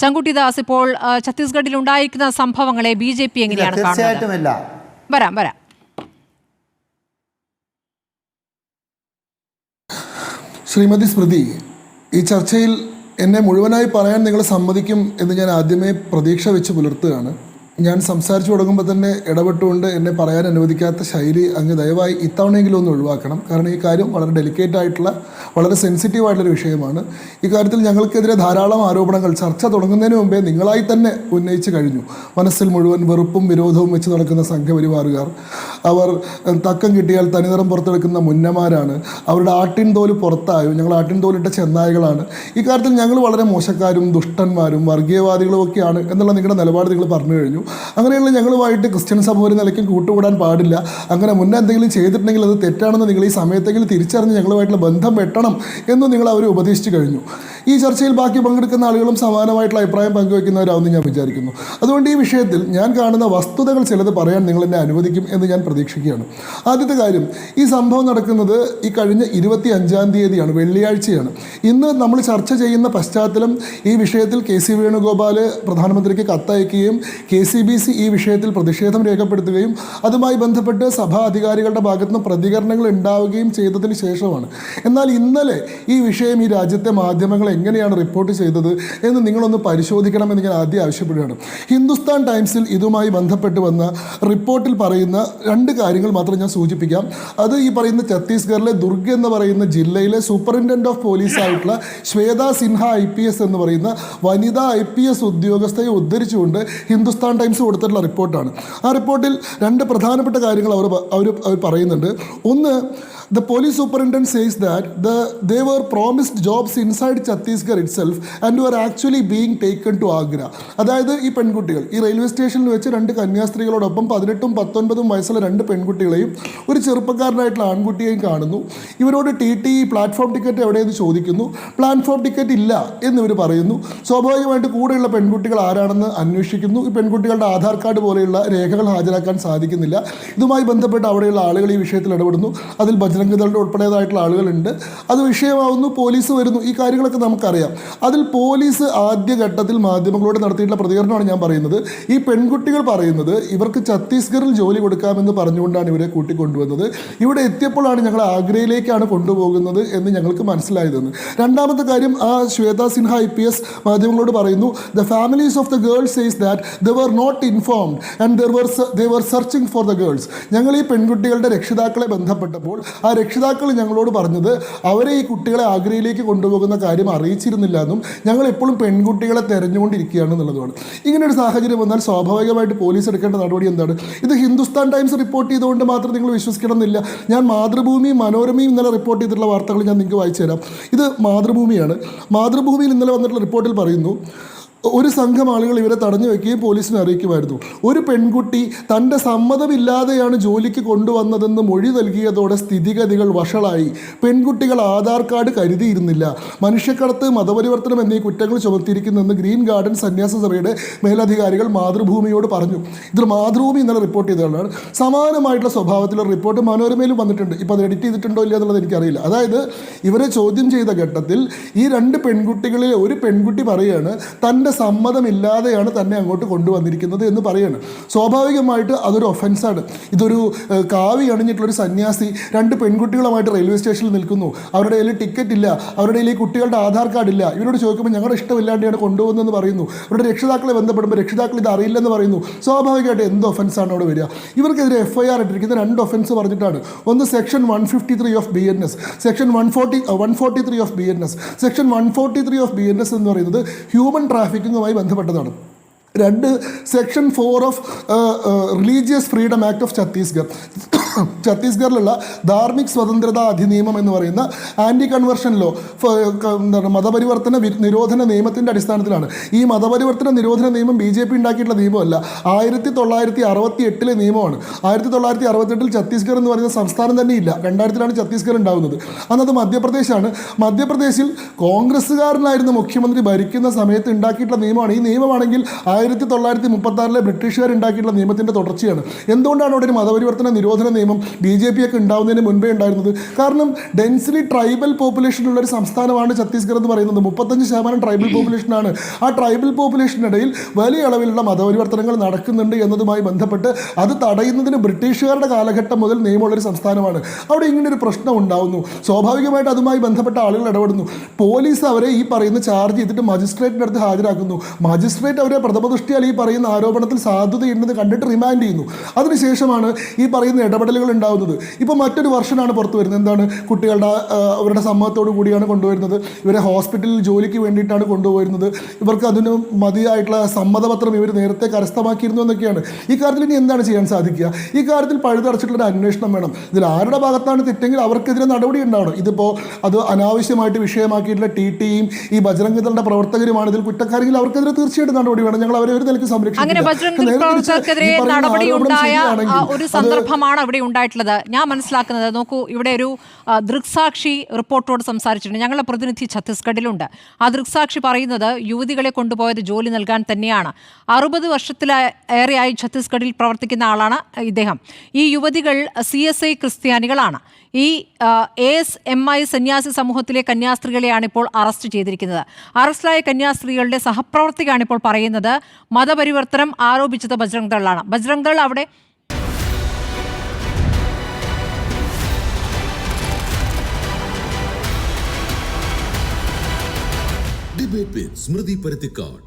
ശങ്കുട്ടിദാസ്, ഇപ്പോൾ ഛത്തീസ്ഗഡിൽ ഉണ്ടായിരിക്കുന്ന സംഭവങ്ങളെ BJP എങ്ങനെയാണ് കാണുന്നത്? വരാം. ശ്രീമതി സ്മൃതി, ഈ ചർച്ചയിൽ എന്നെ മുഴുവനായി പറയാൻ നിങ്ങൾ സമ്മതിക്കും എന്ന് ഞാൻ ആദ്യമേ പ്രതീക്ഷ വെച്ച് പുലർത്തുകയാണ്. ഞാൻ സംസാരിച്ചു തുടങ്ങുമ്പോൾ തന്നെ ഇടപെട്ടുകൊണ്ട് എന്നെ പറയാൻ അനുവദിക്കാത്ത ശൈലി അങ്ങ് ദയവായി ഇത്തവണയെങ്കിലും ഒന്ന് ഒഴിവാക്കണം. കാരണം ഈ കാര്യം വളരെ ഡെലിക്കേറ്റ് ആയിട്ടുള്ള, വളരെ സെൻസിറ്റീവ് ആയിട്ടുള്ളൊരു വിഷയമാണ്. ഇക്കാര്യത്തിൽ ഞങ്ങൾക്കെതിരെ ധാരാളം ആരോപണങ്ങൾ ചർച്ച തുടങ്ങുന്നതിന് മുമ്പേ നിങ്ങളായി തന്നെ ഉന്നയിച്ചു കഴിഞ്ഞു. മനസ്സിൽ മുഴുവൻ വെറുപ്പും വിരോധവും വെച്ച് നടക്കുന്ന സംഘപരിവാറുകാർ, അവർ തക്കം കിട്ടിയാൽ തനിനിറം പുറത്തെടുക്കുന്ന മുന്നമാരാണ്, അവരുടെ ആട്ടിൻ തോല് പുറത്തായും ഞങ്ങൾ ആട്ടിൻ തോലിട്ട ചെന്നായകളാണ്. ഇക്കാര്യത്തിൽ ഞങ്ങൾ വളരെ മോശക്കാരും ദുഷ്ടന്മാരും വർഗീയവാദികളും ഒക്കെയാണ് എന്നുള്ള നിങ്ങളുടെ നിലപാട് നിങ്ങൾ പറഞ്ഞു കഴിഞ്ഞു. അങ്ങനെയുള്ള ഞങ്ങളുമായിട്ട് ക്രിസ്ത്യൻ സഭ ഒരു നിലയ്ക്കും കൂട്ടുകൂടാൻ പാടില്ല. അങ്ങനെ മുന്നേ എന്തെങ്കിലും ചെയ്തിട്ടുണ്ടെങ്കിൽ അത് തെറ്റാണെന്ന് നിങ്ങൾ ഈ സമയത്തെങ്കിലും തിരിച്ചറിഞ്ഞ് ഞങ്ങളുമായിട്ടുള്ള ബന്ധം വെട്ടണം എന്ന് നിങ്ങൾ അവരെ ഉപദേശിച്ചു കഴിഞ്ഞു. ഈ ചർച്ചയിൽ ബാക്കി പങ്കെടുക്കുന്ന ആളുകളും സമാനമായിട്ടുള്ള അഭിപ്രായം പങ്കുവയ്ക്കുന്നവരാണെന്ന് ഞാൻ വിചാരിക്കുന്നു. അതുകൊണ്ട് ഈ വിഷയത്തിൽ ഞാൻ കാണുന്ന വസ്തുതകൾ ചിലത് പറയാൻ നിങ്ങൾ എന്നെ അനുവദിക്കും എന്ന് ഞാൻ പ്രതീക്ഷിക്കുകയാണ്. ആദ്യത്തെ കാര്യം, ഈ സംഭവം നടക്കുന്നത് ഈ കഴിഞ്ഞ 25-ാം തീയതിയാണ്, വെള്ളിയാഴ്ചയാണ്. ഇന്ന് നമ്മൾ ചർച്ച ചെയ്യുന്ന പശ്ചാത്തലം, ഈ വിഷയത്തിൽ KC വേണുഗോപാൽ പ്രധാനമന്ത്രിക്ക് കത്തയക്കുകയും KCBC ഈ വിഷയത്തിൽ പ്രതിഷേധം രേഖപ്പെടുത്തുകയും അതുമായി ബന്ധപ്പെട്ട് സഭാ അധികാരികളുടെ ഭാഗത്തുനിന്ന് പ്രതികരണങ്ങൾ ഉണ്ടാവുകയും ചെയ്തതിന് ശേഷമാണ്. എന്നാൽ ഇന്നലെ ഈ വിഷയം ഈ രാജ്യത്തെ മാധ്യമങ്ങൾ എങ്ങനെയാണ് റിപ്പോർട്ട് ചെയ്തത് എന്ന് നിങ്ങളൊന്ന് പരിശോധിക്കണമെന്ന് ഞാൻ ആദ്യം ആവശ്യപ്പെടുകയാണ്. ഹിന്ദുസ്ഥാൻ ടൈംസിൽ ഇതുമായി ബന്ധപ്പെട്ട് വന്ന റിപ്പോർട്ടിൽ പറയുന്ന 2 കാര്യങ്ങൾ മാത്രം ഞാൻ സൂചിപ്പിക്കാം. അത് ഈ പറയുന്ന ഛത്തീസ്ഗഡിലെ ദുർഗ് എന്ന് പറയുന്ന ജില്ലയിലെ സൂപ്രണ്ടന്റ് ഓഫ് പോലീസ് ആയിട്ടുള്ള ശ്വേത സിൻഹ IPS എന്ന് പറയുന്ന വനിതാ IPS ഉദ്യോഗസ്ഥയെ ഉദ്ധരിച്ചുകൊണ്ട് ഹിന്ദുസ്ഥാൻ ടൈംസ് കൊടുത്തിട്ടുള്ള റിപ്പോർട്ടാണ്. ആ റിപ്പോർട്ടിൽ 2 പ്രധാനപ്പെട്ട കാര്യങ്ങൾ അവർ പറയുന്നുണ്ട്. ഒന്ന്, the police superintendent says that they were promised jobs inside Chhattisgarh itself and were actually being taken to Agra. അതായത് ഈ പെൺകുട്ടികൾ ഈ റെയിൽവേ സ്റ്റേഷനിൽ വെച്ച് 2 കന്യാസ്ത്രീകളോടൊപ്പം 18ഉം 19ഉം വയസ്സുള്ള 2 പെൺകുട്ടികളെയും ഒരു ചെറുപ്പക്കാരനായിട്ടുള്ള ആൺകുട്ടിയെയും കാണുന്നു. ഇവരോട് TT പ്ലാറ്റ്ഫോം ടിക്കറ്റ് എവിടെയെന്ന് ചോദിക്കുന്നു. പ്ലാറ്റ്ഫോം ടിക്കറ്റ് ഇല്ല എന്നിവർ പറയുന്നു. സ്വാഭാവികമായിട്ട് കൂടെയുള്ള പെൺകുട്ടികൾ ആരാണെന്ന് അന്വേഷിക്കുന്നു. ഈ പെൺകുട്ടികളുടെ ആധാർ കാർഡ് പോലെയുള്ള രേഖകൾ ഹാജരാക്കാൻ സാധിക്കുന്നില്ല. ഇതുമായി ബന്ധപ്പെട്ട് അവിടെയുള്ള ആളുകൾ ഈ വിഷയത്തിൽ ഇടപെടുന്നു. അതിൽ ബജ്രംഗദളുടെ ഉൾപ്പെടെയായിട്ടുള്ള ആളുകളുണ്ട്. അത് വിഷയമാവുന്നു. പോലീസ് വരുന്നു. ഈ കാര്യങ്ങളൊക്കെ നമുക്കറിയാം. അതിൽ പോലീസ് ആദ്യഘട്ടത്തിൽ മാധ്യമങ്ങളോട് നടത്തിയിട്ടുള്ള പ്രതികരണമാണ് ഞാൻ പറയുന്നത്. ഈ പെൺകുട്ടികൾ പറയുന്നത് ഇവർക്ക് ഛത്തീസ്ഗഡിൽ ജോലി കൊടുക്കാമെന്ന് പറഞ്ഞുകൊണ്ടാണ് ഇവരെ കൂട്ടിക്കൊണ്ടുവന്നത്. ഇവിടെ എത്തിയപ്പോഴാണ് ഞങ്ങൾ ആഗ്രയിലേക്കാണ് കൊണ്ടുപോകുന്നത് എന്ന് ഞങ്ങൾക്ക് മനസ്സിലായതെന്ന്. രണ്ടാമത്തെ കാര്യം, ആ ശ്വേത സിൻഹ IPS മാധ്യമങ്ങളോട് പറയുന്നു, the families of the girls says that they were not informed and they were searching for the girls. ഞങ്ങൾ ഈ പെൺകുട്ടികളുടെ രക്ഷിതാക്കളെ ബന്ധപ്പെട്ടപ്പോൾ ആ രക്ഷിതാക്കൾ ഞങ്ങളോട് പറഞ്ഞത് അവരെ ഈ കുട്ടികളെ ആഗ്രയിലേക്ക് കൊണ്ടുപോകുന്ന കാര്യം അറിയിച്ചിരുന്നില്ല എന്നും ഞങ്ങൾ എപ്പോഴും പെൺകുട്ടികളെ തെരഞ്ഞുകൊണ്ടിരിക്കുകയാണ് എന്നുള്ളതുമാണ്. ഇങ്ങനൊരു സാഹചര്യം വന്നാൽ സ്വാഭാവികമായിട്ട് പോലീസ് എടുക്കേണ്ട നടപടി എന്താണ്? ഇത് ഹിന്ദുസ്ഥാൻ ടൈംസ് റിപ്പോർട്ട് ചെയ്തുകൊണ്ട് മാത്രം നിങ്ങൾ വിശ്വസിക്കണം എന്നില്ല. ഞാൻ മാതൃഭൂമിയും മനോരമയും ഇന്നലെ റിപ്പോർട്ട് ചെയ്തിട്ടുള്ള വാർത്തകൾ ഞാൻ നിങ്ങൾക്ക് വായിച്ചു തരാം. ഇത് മാതൃഭൂമിയാണ്. മാതൃഭൂമിയിൽ ഇന്നലെ വന്നിട്ടുള്ള റിപ്പോർട്ടിൽ പറയുന്നു, ഒരു സംഘം ആളുകൾ ഇവരെ തടഞ്ഞു വയ്ക്കുകയും പോലീസിനെ അറിയിക്കുമായിരുന്നു. ഒരു പെൺകുട്ടി തൻ്റെ സമ്മതമില്ലാതെയാണ് ജോലിക്ക് കൊണ്ടുവന്നതെന്ന് മൊഴി നൽകിയതോടെ സ്ഥിതിഗതികൾ വഷളായി. പെൺകുട്ടികൾ ആധാർ കാർഡ് കരുതിയിരുന്നില്ല. മനുഷ്യക്കടത്ത്, മതപരിവർത്തനം എന്നീ കുറ്റങ്ങൾ ചുമത്തിയിരിക്കുന്നെന്ന് ഗ്രീൻ ഗാർഡൻ സന്യാസ സഭയുടെ മേലധികാരികൾ മാതൃഭൂമിയോട് പറഞ്ഞു. ഇത് മാതൃഭൂമി ഇന്നലെ റിപ്പോർട്ട് ചെയ്തതാണ്. സമാനമായിട്ടുള്ള സ്വഭാവത്തിലുള്ള റിപ്പോർട്ട് മനോരമയിലും വന്നിട്ടുണ്ട്. ഇപ്പോൾ അത് എഡിറ്റ് ചെയ്തിട്ടുണ്ടോ ഇല്ല എന്നുള്ളത് എനിക്കറിയില്ല. അതായത് ഇവരെ ചോദ്യം ചെയ്ത ഘട്ടത്തിൽ ഈ 2 പെൺകുട്ടികളിലെ ഒരു പെൺകുട്ടി പറയുകയാണ് തൻ്റെ സമ്മതമില്ലാതെയാണ് തന്നെ അങ്ങോട്ട് കൊണ്ടുവന്നിരിക്കുന്നത് എന്ന് പറയുകയാണ്. സ്വാഭാവികമായിട്ട് അതൊരു ഒഫൻസാണ്. ഇതൊരു കാവി അണിഞ്ഞിട്ടുള്ളൊരു സന്യാസി 2 പെൺകുട്ടികളുമായിട്ട് റെയിൽവേ സ്റ്റേഷനിൽ നിൽക്കുന്നു. അവരുടെ കയ്യിൽ ടിക്കറ്റ് ഇല്ല, അവരുടെ കയ്യിൽ ഈ കുട്ടികളുടെ ആധാർ കാർഡ് ഇല്ല. ഇവരോട് ചോദിക്കുമ്പോൾ ഞങ്ങളുടെ ഇഷ്ടമില്ലാണ്ടാണ് കൊണ്ടുപോകുന്നതെന്ന് പറയുന്നു. അവരുടെ രക്ഷിതാക്കളെ ബന്ധപ്പെടുമ്പോൾ രക്ഷിതാക്കൾ ഇത് അറിയില്ലെന്ന് പറയുന്നു. സ്വാഭാവികമായിട്ട് എന്ത് ഒഫൻസാണ് അവിടെ വരിക? ഇവർക്കെതിരെ FIR ഇട്ടിരിക്കുന്ന 2 ഒഫൻസ് പറഞ്ഞിട്ടാണ്. ഒന്ന് section 153 of BNS, section 143 of BNS. Section 143 of BNS എന്ന് പറയുന്നത് ഹ്യൂമൻ ട്രാഫിക്കിങ്ങുമായി ബന്ധപ്പെട്ടതാണ്. 2 section 4 of religious freedom act of Chhattisgarh. ഛത്തീസ്ഗഡിലുള്ള ധാർമ്മിക് സ്വതന്ത്രതാ അധിനിയമം എന്ന് പറയുന്ന ആൻറ്റി കൺവേർഷൻ ലോ, എന്താണ് മതപരിവർത്തന നിരോധന നിയമത്തിൻ്റെ അടിസ്ഥാനത്തിലാണ്. ഈ മതപരിവർത്തന നിരോധന നിയമം BJP ഉണ്ടാക്കിയിട്ടുള്ള നിയമമല്ല, 1968 നിയമമാണ്. 1968 ഛത്തീസ്ഗഡ് എന്ന് പറയുന്ന സംസ്ഥാനം തന്നെ ഇല്ല. 2000 ഛത്തീസ്ഗഡ് ഉണ്ടാകുന്നത്. അന്നത് മധ്യപ്രദേശാണ്. മധ്യപ്രദേശിൽ കോൺഗ്രസ്സുകാരനായിരുന്ന മുഖ്യമന്ത്രി ഭരിക്കുന്ന സമയത്ത് ഉണ്ടാക്കിയിട്ടുള്ള നിയമമാണ്. ഈ നിയമമാണെങ്കിൽ 1936 ബ്രിട്ടീഷുകാർ ഉണ്ടാക്കിയിട്ടുള്ള നിയമത്തിൻ്റെ തുടർച്ചയാണ്. എന്തുകൊണ്ടാണ് അവിടെ ഒരു മതപരിവർത്തന നിരോധന നിയമം നിയമം BJP ഒക്കെ ഉണ്ടാവുന്നതിന് മുൻപേ ഉണ്ടായിരുന്നത്. കാരണം ഡെൻസിലി ട്രൈബൽ പോപ്പുലേഷനുള്ള ഒരു സംസ്ഥാനമാണ് ഛത്തീസ്ഗഡ് എന്ന് പറയുന്നത്. 35% ട്രൈബൽ പോപ്പുലേഷനാണ്. ആ ട്രൈബൽ പോപ്പുലേഷനിടയിൽ വലിയ അളവിലുള്ള മതപരിവർത്തനങ്ങൾ നടക്കുന്നുണ്ട് എന്നതുമായി ബന്ധപ്പെട്ട് അത് തടയുന്നതിന് ബ്രിട്ടീഷുകാരുടെ കാലഘട്ടം മുതൽ നിയമമുള്ളൊരു സംസ്ഥാനമാണ്. അവിടെ ഇങ്ങനെ ഒരു പ്രശ്നം ഉണ്ടാവുന്നു. സ്വാഭാവികമായിട്ട് അതുമായി ബന്ധപ്പെട്ട ആളുകൾ ഇടപെടുന്നു. പോലീസ് അവരെ ഈ പറയുന്ന ചാർജ് ചെയ്തിട്ട് മജിസ്ട്രേറ്റിൻ്റെ അടുത്ത് ഹാജരാക്കുന്നു. മജിസ്ട്രേറ്റ് അവരെ പ്രഥമ ദൃഷ്ടിയാൽ ഈ പറയുന്ന ആരോപണത്തിൽ സാധുതയുണ്ടെന്ന് കണ്ടിട്ട് റിമാൻഡ് ചെയ്യുന്നു. അതിനുശേഷമാണ് ഈ പറയുന്ന ഇടപെടലുകൾ ഉണ്ടാകുന്നത്. ഇപ്പോൾ മറ്റൊരു വർഷനാണ് പുറത്തു വരുന്നത്. എന്താണ്, കുട്ടികളുടെ അവരുടെ സമ്മതത്തോടു കൂടിയാണ് കൊണ്ടുവരുന്നത്. ഇവരെ ഹോസ്പിറ്റലിൽ ജോലിക്ക് വേണ്ടിയിട്ടാണ് കൊണ്ടുപോയിരുന്നത്. ഇവർക്ക് അതിന് മതിയായിട്ടുള്ള സമ്മതപത്രം ഇവർ നേരത്തെ കരസ്ഥമാക്കിയിരുന്നു എന്നൊക്കെയാണ്. ഈ കാര്യത്തിൽ ഇനി എന്താണ് ചെയ്യാൻ സാധിക്കുക? ഈ കാര്യത്തിൽ പഴുതടച്ചിട്ടുള്ളൊരു അന്വേഷണം വേണം. ഇതിൽ ആരുടെ ഭാഗത്താണ് തെറ്റെങ്കിൽ അവർക്കെതിരെ നടപടി ഉണ്ടാവണം. ഇതിപ്പോൾ അത് അനാവശ്യമായിട്ട് വിഷയമാക്കിയിട്ടുള്ള TTയും ഈ ബജ്രംഗ് ദളിന്റെ പ്രവർത്തകരുമാണ് ഇതിൽ കുറ്റക്കാരെങ്കിൽ അവർക്കെതിരെ തീർച്ചയായിട്ടും നടപടി വേണം. ഞങ്ങൾ അവരെ ഒരു നിലയ്ക്ക് അങ്ങനെ ബജ്രംഗ് ദൾ പ്രവർത്തകർക്കെതിരെ നടപടി ഉണ്ടായ ഒരു സന്ദർഭമാണ് അവിടെ ഉണ്ടായിട്ടുള്ളത്. ഞാൻ മനസ്സിലാക്കുന്നത്, നോക്കൂ, ഇവിടെ ഒരു ദൃക്സാക്ഷി റിപ്പോർട്ടോട് സംസാരിച്ചിട്ടുണ്ട്. ഞങ്ങളുടെ പ്രതിനിധി ഛത്തീസ്ഗഡിലുണ്ട്. ആ ദൃക്സാക്ഷി പറയുന്നത് യുവതികളെ കൊണ്ടുപോയത് ജോലി നൽകാൻ തന്നെയാണ്. 60 വർഷത്തിലേറെയായി ഛത്തീസ്ഗഡിൽ പ്രവർത്തിക്കുന്ന ആളാണ് ഇദ്ദേഹം. ഈ യുവതികൾ CSI ക്രിസ്ത്യാനികളാണ്. ഈ ASMI സന്യാസി സമൂഹത്തിലെ കന്യാസ്ത്രീകളെയാണ് ഇപ്പോൾ അറസ്റ്റ് ചെയ്തിരിക്കുന്നത്. അറസ്റ്റിലായ കന്യാസ്ത്രീകളുടെ സഹപ്രവർത്തകയാണ് ഇപ്പോൾ പറയുന്നത് മതപരിവർത്തനം ആരോപിച്ചത് ബജ്രംഗ് ദളാണ്. ബജ്രംഗ് ദൾ അവിടെ ഡിബേറ്റ് വിത്ത് സ്മൃതി പരുത്തിക്കാട്.